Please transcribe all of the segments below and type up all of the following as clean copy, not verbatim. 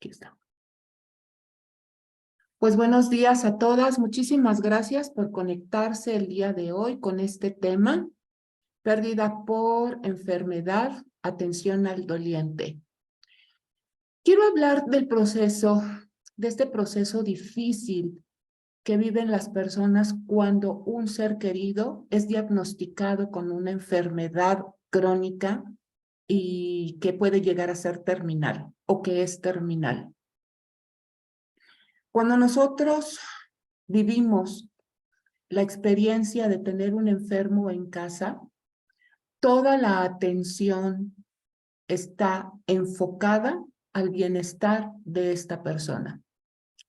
Aquí está. Pues buenos días a todas. Muchísimas gracias por conectarse el día de hoy con este tema, pérdida por enfermedad, atención al doliente. Quiero hablar del proceso, de este proceso difícil que viven las personas cuando un ser querido es diagnosticado con una enfermedad crónica y que puede llegar a ser terminal o que es terminal. Cuando nosotros vivimos la experiencia de tener un enfermo en casa, toda la atención está enfocada al bienestar de esta persona.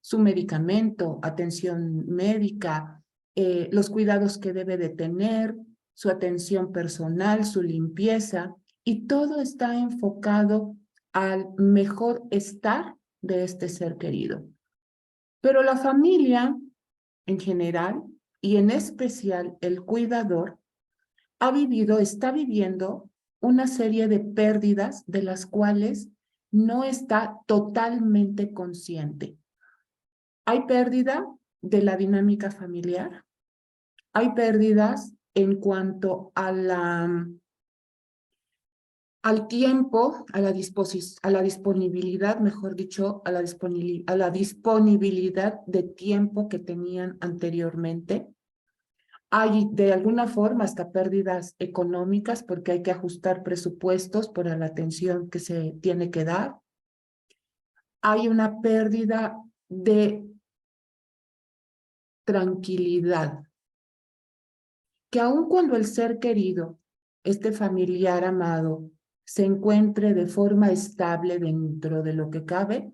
Su medicamento, atención médica, los cuidados que debe de tener, su atención personal, su limpieza, y todo está enfocado al mejor estar de este ser querido. Pero la familia en general y en especial el cuidador está viviendo una serie de pérdidas de las cuales no está totalmente consciente. Hay pérdida de la dinámica familiar, hay pérdidas en cuanto a al tiempo, a la disponibilidad, mejor dicho, a la disponibilidad de tiempo que tenían anteriormente. Hay de alguna forma hasta pérdidas económicas porque hay que ajustar presupuestos para la atención que se tiene que dar. Hay una pérdida de tranquilidad, que aun cuando el ser querido, este familiar amado, se encuentre de forma estable dentro de lo que cabe,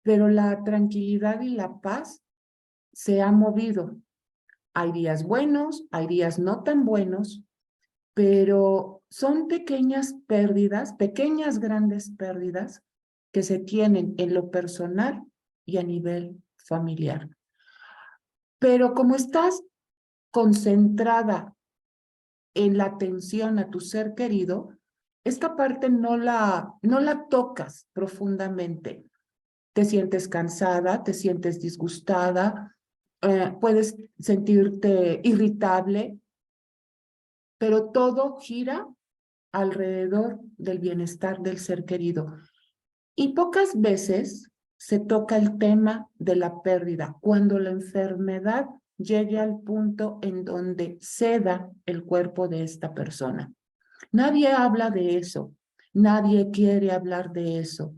pero la tranquilidad y la paz se ha movido. Hay días buenos, hay días no tan buenos, pero son pequeñas pérdidas, pequeñas grandes pérdidas que se tienen en lo personal y a nivel familiar. Pero como estás concentrada en la atención a tu ser querido, esta parte no la tocas profundamente. Te sientes cansada, te sientes disgustada, puedes sentirte irritable, pero todo gira alrededor del bienestar del ser querido. Y pocas veces se toca el tema de la pérdida, cuando la enfermedad llegue al punto en donde ceda el cuerpo de esta persona. Nadie habla de eso, nadie quiere hablar de eso.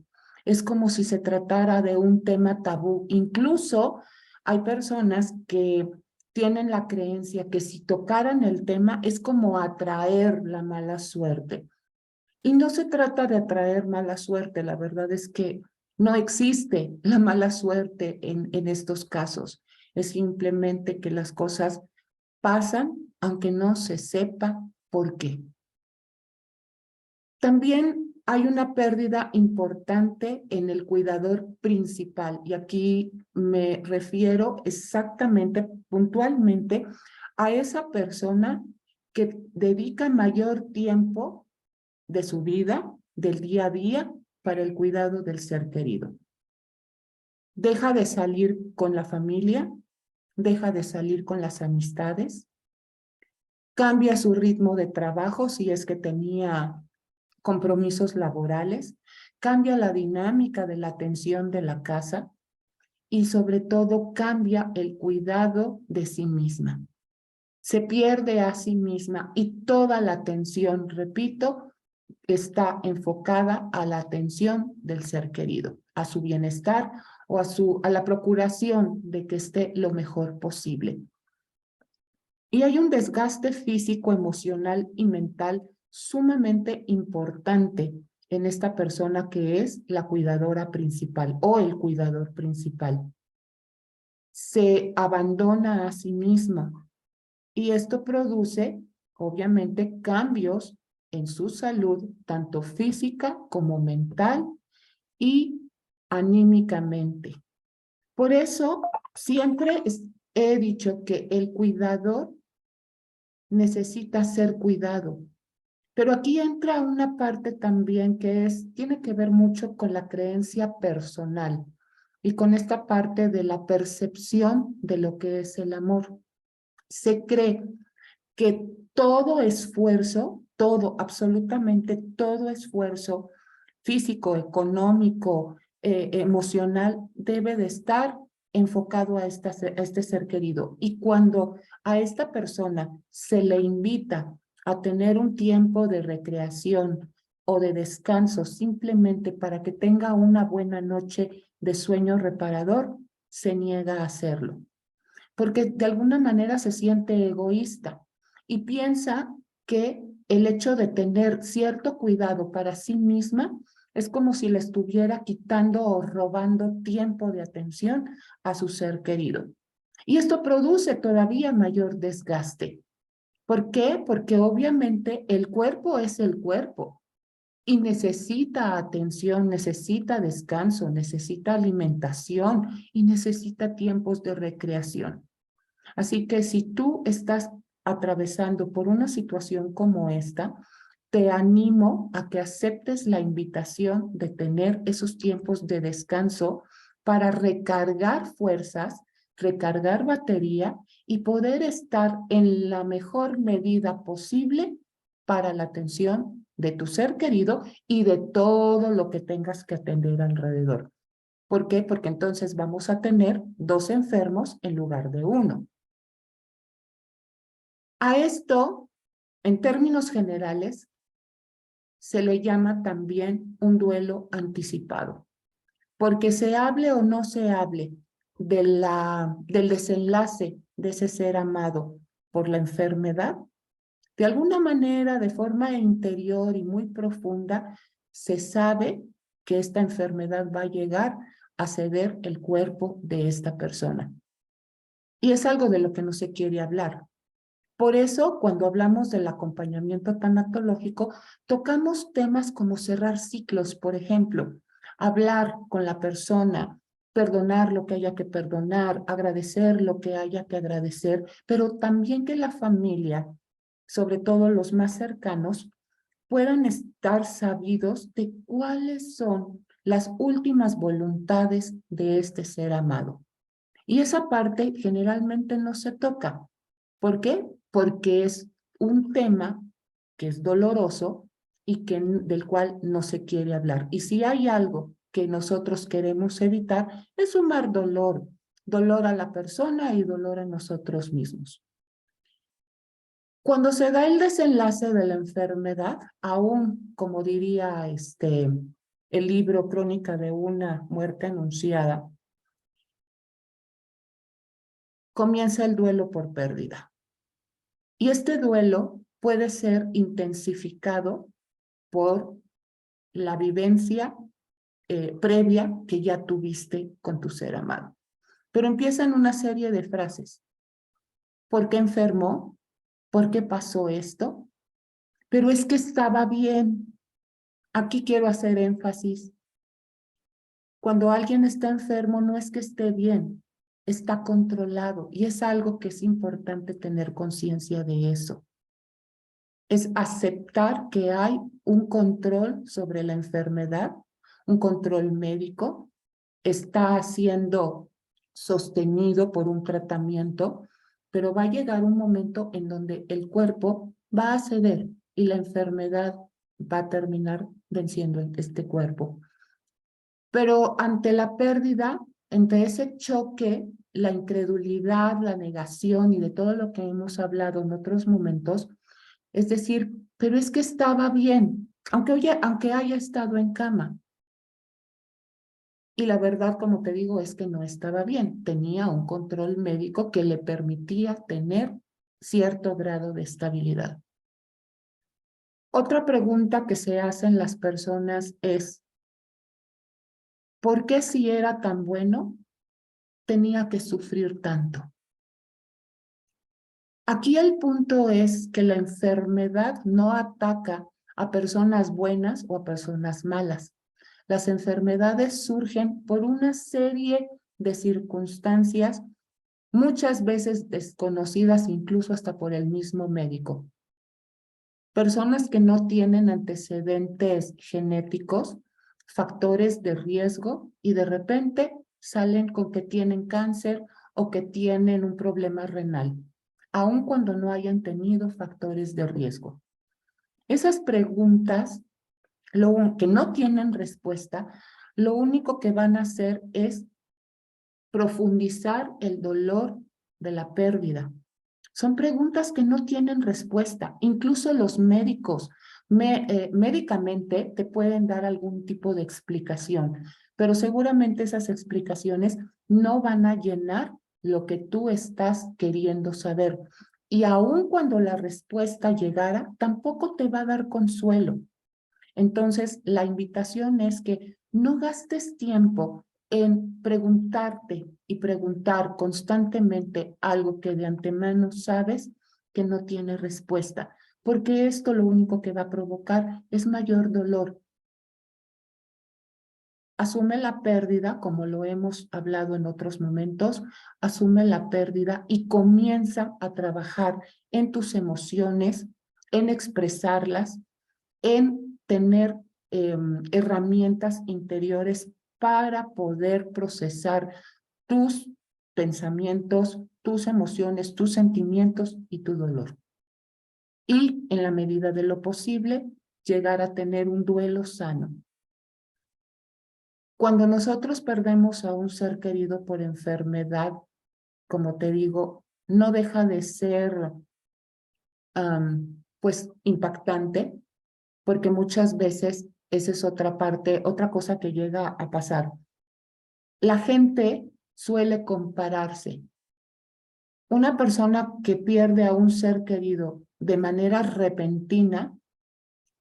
Es como si se tratara de un tema tabú. Incluso hay personas que tienen la creencia que si tocaran el tema es como atraer la mala suerte. Y no se trata de atraer mala suerte, la verdad es que no existe la mala suerte en estos casos. Es simplemente que las cosas pasan aunque no se sepa por qué. También hay una pérdida importante en el cuidador principal, y aquí me refiero exactamente, puntualmente, a esa persona que dedica mayor tiempo de su vida, del día a día, para el cuidado del ser querido. Deja de salir con la familia, deja de salir con las amistades, cambia su ritmo de trabajo si es que tenía compromisos laborales, cambia la dinámica de la atención de la casa y sobre todo cambia el cuidado de sí misma. Se pierde a sí misma y toda la atención, repito, está enfocada a la atención del ser querido, a su bienestar o a la procuración de que esté lo mejor posible. Y hay un desgaste físico, emocional y mental sumamente importante en esta persona que es la cuidadora principal o el cuidador principal. Se abandona a sí misma y esto produce, obviamente, cambios en su salud, tanto física como mental y anímicamente. Por eso, siempre he dicho que el cuidador necesita ser cuidado. Pero aquí entra una parte también que tiene que ver mucho con la creencia personal y con esta parte de la percepción de lo que es el amor. Se cree que todo esfuerzo, todo, absolutamente todo esfuerzo físico, económico, emocional, debe de estar enfocado a este ser querido. Y cuando a esta persona se le invita a tener un tiempo de recreación o de descanso simplemente para que tenga una buena noche de sueño reparador, se niega a hacerlo porque de alguna manera se siente egoísta y piensa que el hecho de tener cierto cuidado para sí misma es como si le estuviera quitando o robando tiempo de atención a su ser querido. Y esto produce todavía mayor desgaste. ¿Por qué? Porque obviamente el cuerpo es el cuerpo y necesita atención, necesita descanso, necesita alimentación y necesita tiempos de recreación. Así que si tú estás atravesando por una situación como esta, te animo a que aceptes la invitación de tener esos tiempos de descanso para recargar fuerzas, recargar batería y poder estar en la mejor medida posible para la atención de tu ser querido y de todo lo que tengas que atender alrededor. ¿Por qué? Porque entonces vamos a tener 2 enfermos en lugar de 1. A esto, en términos generales, se le llama también un duelo anticipado, porque se hable o no se hable del desenlace de ese ser amado por la enfermedad, de alguna manera, de forma interior y muy profunda, se sabe que esta enfermedad va a llegar a ceder el cuerpo de esta persona. Y es algo de lo que no se quiere hablar. Por eso, cuando hablamos del acompañamiento tanatológico, tocamos temas como cerrar ciclos, por ejemplo, hablar con la persona, perdonar lo que haya que perdonar, agradecer lo que haya que agradecer, pero también que la familia, sobre todo los más cercanos, puedan estar sabidos de cuáles son las últimas voluntades de este ser amado. Y esa parte generalmente no se toca. ¿Por qué? Porque es un tema que es doloroso y del cual no se quiere hablar. Y si hay algo que nosotros queremos evitar, es sumar dolor, dolor a la persona y dolor a nosotros mismos. Cuando se da el desenlace de la enfermedad, aún, como diría el libro Crónica de una muerte anunciada, comienza el duelo por pérdida. Y este duelo puede ser intensificado por la vivencia previa que ya tuviste con tu ser amado. Pero empiezan una serie de frases. ¿Por qué enfermó? ¿Por qué pasó esto? Pero es que estaba bien. Aquí quiero hacer énfasis. Cuando alguien está enfermo no es que esté bien, está controlado y es algo que es importante tener conciencia de eso. Es aceptar que hay un control sobre la enfermedad, un control médico, está siendo sostenido por un tratamiento, pero va a llegar un momento en donde el cuerpo va a ceder y la enfermedad va a terminar venciendo este cuerpo. Pero ante la pérdida, ante ese choque, la incredulidad, la negación y de todo lo que hemos hablado en otros momentos, es decir, pero es que estaba bien, aunque haya estado en cama. Y la verdad, como te digo, es que no estaba bien. Tenía un control médico que le permitía tener cierto grado de estabilidad. Otra pregunta que se hacen las personas es, ¿por qué si era tan bueno, tenía que sufrir tanto? Aquí el punto es que la enfermedad no ataca a personas buenas o a personas malas. Las enfermedades surgen por una serie de circunstancias, muchas veces desconocidas incluso hasta por el mismo médico. Personas que no tienen antecedentes genéticos, factores de riesgo y de repente salen con que tienen cáncer o que tienen un problema renal, aun cuando no hayan tenido factores de riesgo. Esas preguntas que no tienen respuesta, lo único que van a hacer es profundizar el dolor de la pérdida. Son preguntas que no tienen respuesta. Incluso los médicos médicamente te pueden dar algún tipo de explicación, pero seguramente esas explicaciones no van a llenar lo que tú estás queriendo saber. Y aun cuando la respuesta llegara, tampoco te va a dar consuelo. Entonces, la invitación es que no gastes tiempo en preguntarte y preguntar constantemente algo que de antemano sabes que no tiene respuesta, porque esto lo único que va a provocar es mayor dolor. Asume la pérdida, como lo hemos hablado en otros momentos, asume la pérdida y comienza a trabajar en tus emociones, en expresarlas, en tener herramientas interiores para poder procesar tus pensamientos, tus emociones, tus sentimientos y tu dolor. Y en la medida de lo posible, llegar a tener un duelo sano. Cuando nosotros perdemos a un ser querido por enfermedad, como te digo, no deja de ser pues impactante, porque muchas veces esa es otra parte, otra cosa que llega a pasar. La gente suele compararse. Una persona que pierde a un ser querido de manera repentina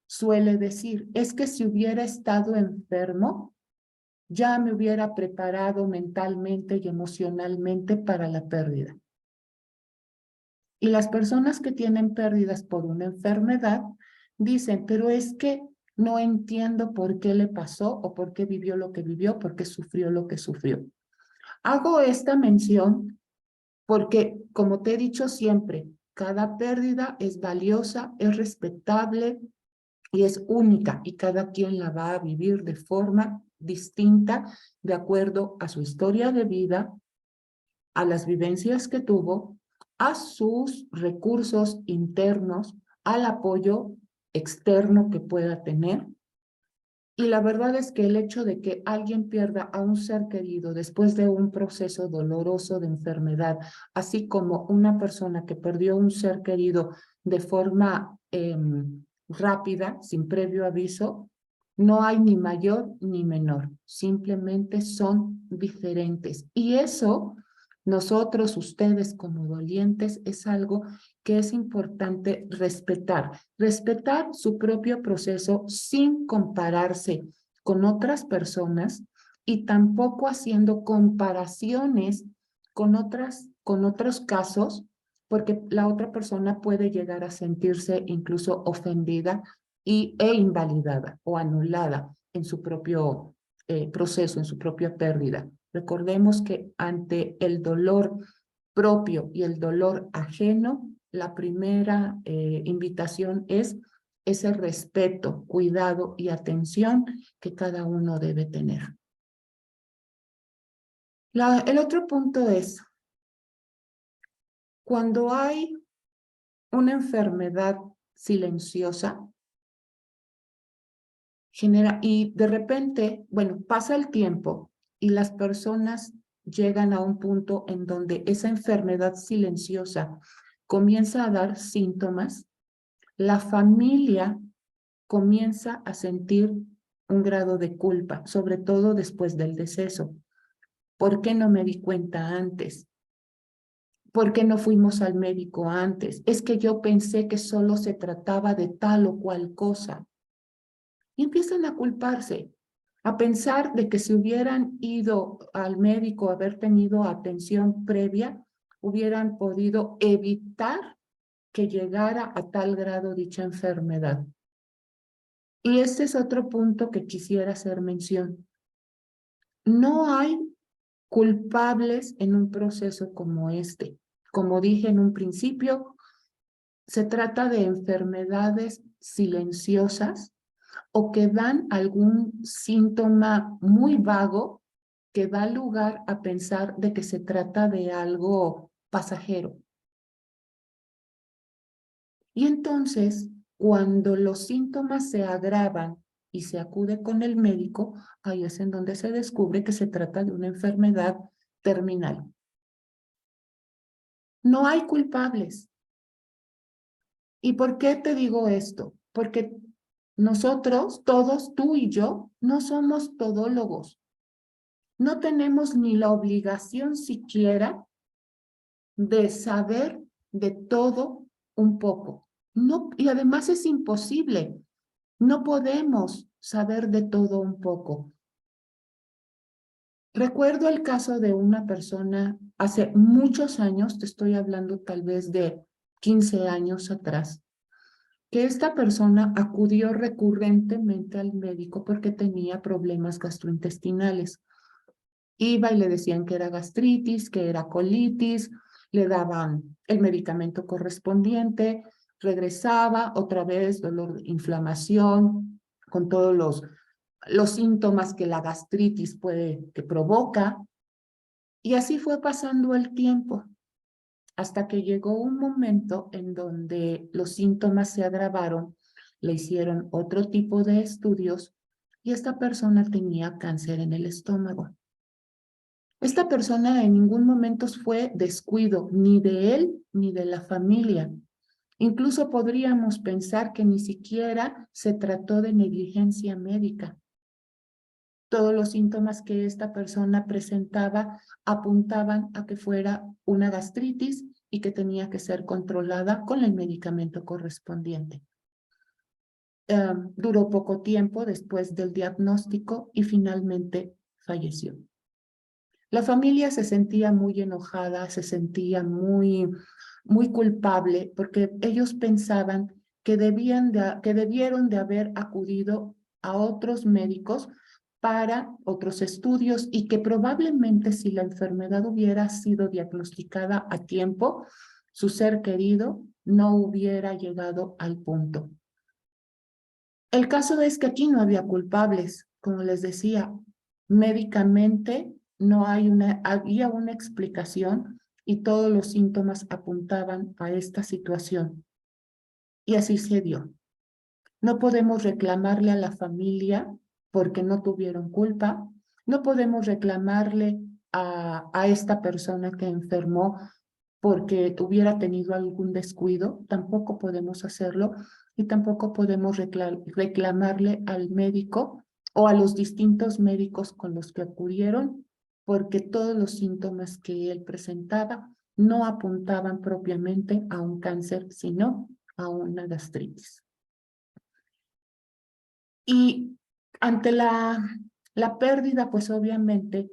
suele decir, es que si hubiera estado enfermo, ya me hubiera preparado mentalmente y emocionalmente para la pérdida. Y las personas que tienen pérdidas por una enfermedad dicen, pero es que no entiendo por qué le pasó o por qué vivió lo que vivió, por qué sufrió lo que sufrió. Hago esta mención porque, como te he dicho siempre, cada pérdida es valiosa, es respetable y es única y cada quien la va a vivir de forma distinta de acuerdo a su historia de vida, a las vivencias que tuvo, a sus recursos internos, al apoyo externo que pueda tener. Y la verdad es que el hecho de que alguien pierda a un ser querido después de un proceso doloroso de enfermedad, así como una persona que perdió un ser querido de forma rápida, sin previo aviso, no hay ni mayor ni menor, simplemente son diferentes. Y eso, nosotros, ustedes como dolientes, es algo que es importante respetar. Respetar su propio proceso sin compararse con otras personas y tampoco haciendo comparaciones con otros casos, porque la otra persona puede llegar a sentirse incluso ofendida e invalidada o anulada en su propio proceso, en su propia pérdida. Recordemos que ante el dolor propio y el dolor ajeno, la primera invitación es ese respeto, cuidado y atención que cada uno debe tener. El otro punto es, cuando hay una enfermedad silenciosa, y de repente, bueno, pasa el tiempo y las personas llegan a un punto en donde esa enfermedad silenciosa comienza a dar síntomas, la familia comienza a sentir un grado de culpa, sobre todo después del deceso. ¿Por qué no me di cuenta antes? ¿Por qué no fuimos al médico antes? Es que yo pensé que solo se trataba de tal o cual cosa. Y empiezan a culparse, a pensar de que si hubieran ido al médico, haber tenido atención previa, hubieran podido evitar que llegara a tal grado dicha enfermedad. Y este es otro punto que quisiera hacer mención. No hay culpables en un proceso como este. Como dije en un principio, se trata de enfermedades silenciosas o que dan algún síntoma muy vago que da lugar a pensar de que se trata de algo pasajero. Y entonces, cuando los síntomas se agravan y se acude con el médico, ahí es en donde se descubre que se trata de una enfermedad terminal. No hay culpables. ¿Y por qué te digo esto? Porque nosotros, todos, tú y yo, no somos todólogos. No tenemos ni la obligación siquiera de saber de todo un poco. No, y además es imposible. No podemos saber de todo un poco. Recuerdo el caso de una persona hace muchos años, te estoy hablando tal vez de 15 años atrás, que esta persona acudió recurrentemente al médico porque tenía problemas gastrointestinales. Iba y le decían que era gastritis, que era colitis, le daban el medicamento correspondiente, regresaba otra vez, dolor, inflamación, con todos los síntomas que la gastritis que provoca. Y así fue pasando el tiempo, hasta que llegó un momento en donde los síntomas se agravaron, le hicieron otro tipo de estudios y esta persona tenía cáncer en el estómago. Esta persona en ningún momento fue descuido, ni de él ni de la familia. Incluso podríamos pensar que ni siquiera se trató de negligencia médica. Todos los síntomas que esta persona presentaba apuntaban a que fuera una gastritis y que tenía que ser controlada con el medicamento correspondiente. Duró poco tiempo después del diagnóstico y finalmente falleció. La familia se sentía muy enojada, se sentía muy culpable porque ellos pensaban que debieron de haber acudido a otros médicos para otros estudios y que probablemente si la enfermedad hubiera sido diagnosticada a tiempo, su ser querido no hubiera llegado al punto. El caso es que aquí no había culpables, como les decía, médicamente no había una explicación y todos los síntomas apuntaban a esta situación. Y así se dio. No podemos reclamarle a la familia porque no tuvieron culpa. No podemos reclamarle a esta persona que enfermó porque hubiera tenido algún descuido. Tampoco podemos hacerlo y tampoco podemos reclamarle al médico o a los distintos médicos con los que acudieron porque todos los síntomas que él presentaba no apuntaban propiamente a un cáncer, sino a una gastritis. Y ante la pérdida, pues obviamente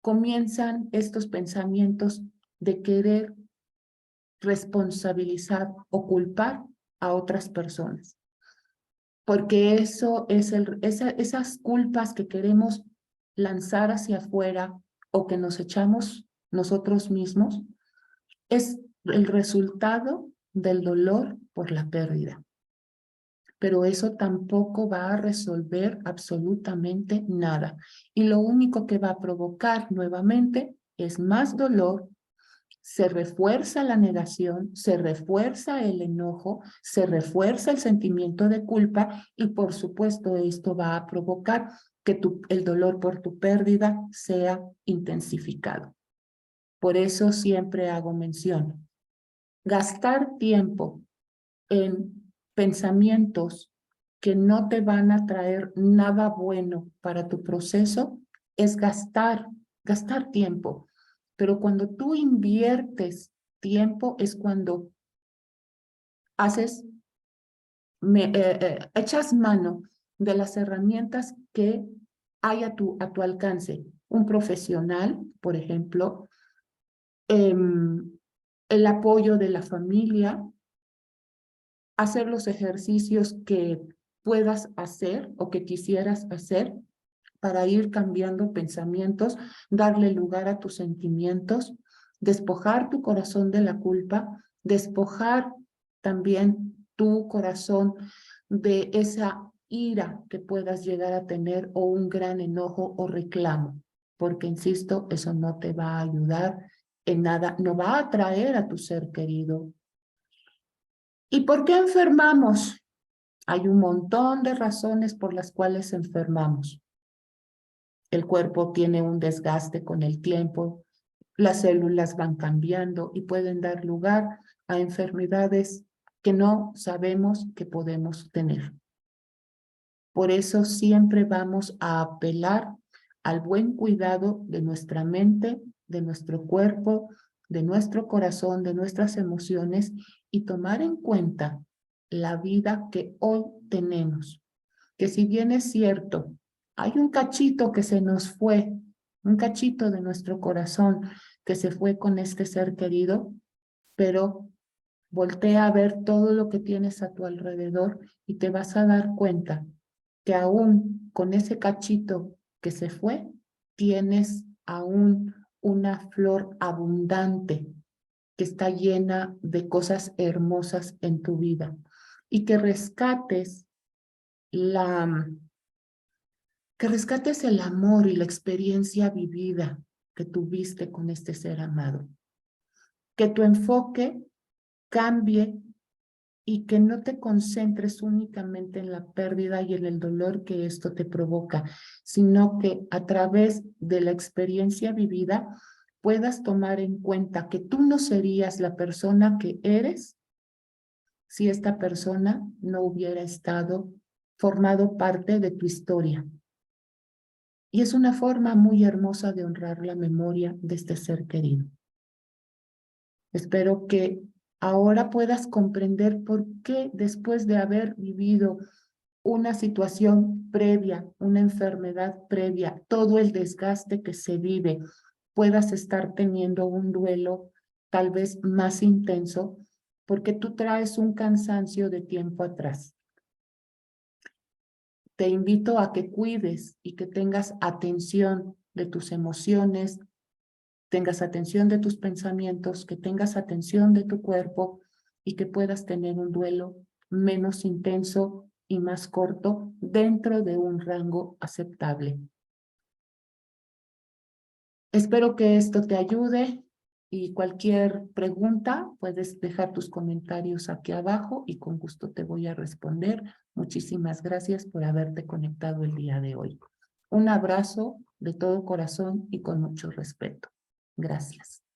comienzan estos pensamientos de querer responsabilizar o culpar a otras personas. Porque eso es esas culpas que queremos lanzar hacia afuera o que nos echamos nosotros mismos, es el resultado del dolor por la pérdida. Pero eso tampoco va a resolver absolutamente nada. Y lo único que va a provocar nuevamente es más dolor, se refuerza la negación, se refuerza el enojo, se refuerza el sentimiento de culpa y por supuesto esto va a provocar que el dolor por tu pérdida sea intensificado. Por eso siempre hago mención. Gastar tiempo en pensamientos que no te van a traer nada bueno para tu proceso es gastar tiempo. Pero cuando tú inviertes tiempo es cuando echas mano de las herramientas que hay a tu alcance. Un profesional, por ejemplo, el apoyo de la familia, hacer los ejercicios que puedas hacer o que quisieras hacer para ir cambiando pensamientos, darle lugar a tus sentimientos, despojar tu corazón de la culpa, despojar también tu corazón de esa ira que puedas llegar a tener o un gran enojo o reclamo, porque insisto, eso no te va a ayudar en nada, no va a atraer a tu ser querido. ¿Y por qué enfermamos? Hay un montón de razones por las cuales enfermamos. El cuerpo tiene un desgaste con el tiempo, las células van cambiando y pueden dar lugar a enfermedades que no sabemos que podemos tener. Por eso siempre vamos a apelar al buen cuidado de nuestra mente, de nuestro cuerpo, de nuestro corazón, de nuestras emociones y tomar en cuenta la vida que hoy tenemos. Que si bien es cierto, hay un cachito que se nos fue, un cachito de nuestro corazón que se fue con este ser querido, pero voltea a ver todo lo que tienes a tu alrededor y te vas a dar cuenta que aún con ese cachito que se fue, tienes aún una flor abundante que está llena de cosas hermosas en tu vida y que rescates que rescates el amor y la experiencia vivida que tuviste con este ser amado. Que tu enfoque cambie y que no te concentres únicamente en la pérdida y en el dolor que esto te provoca, sino que a través de la experiencia vivida puedas tomar en cuenta que tú no serías la persona que eres si esta persona no hubiera formado parte de tu historia. Y es una forma muy hermosa de honrar la memoria de este ser querido. Espero que ahora puedas comprender por qué después de haber vivido una situación previa, una enfermedad previa, todo el desgaste que se vive, puedas estar teniendo un duelo tal vez más intenso, porque tú traes un cansancio de tiempo atrás. Te invito a que cuides y que tengas atención de tus emociones, tengas atención de tus pensamientos, que tengas atención de tu cuerpo y que puedas tener un duelo menos intenso y más corto dentro de un rango aceptable. Espero que esto te ayude y cualquier pregunta puedes dejar tus comentarios aquí abajo y con gusto te voy a responder. Muchísimas gracias por haberte conectado el día de hoy. Un abrazo de todo corazón y con mucho respeto. Gracias.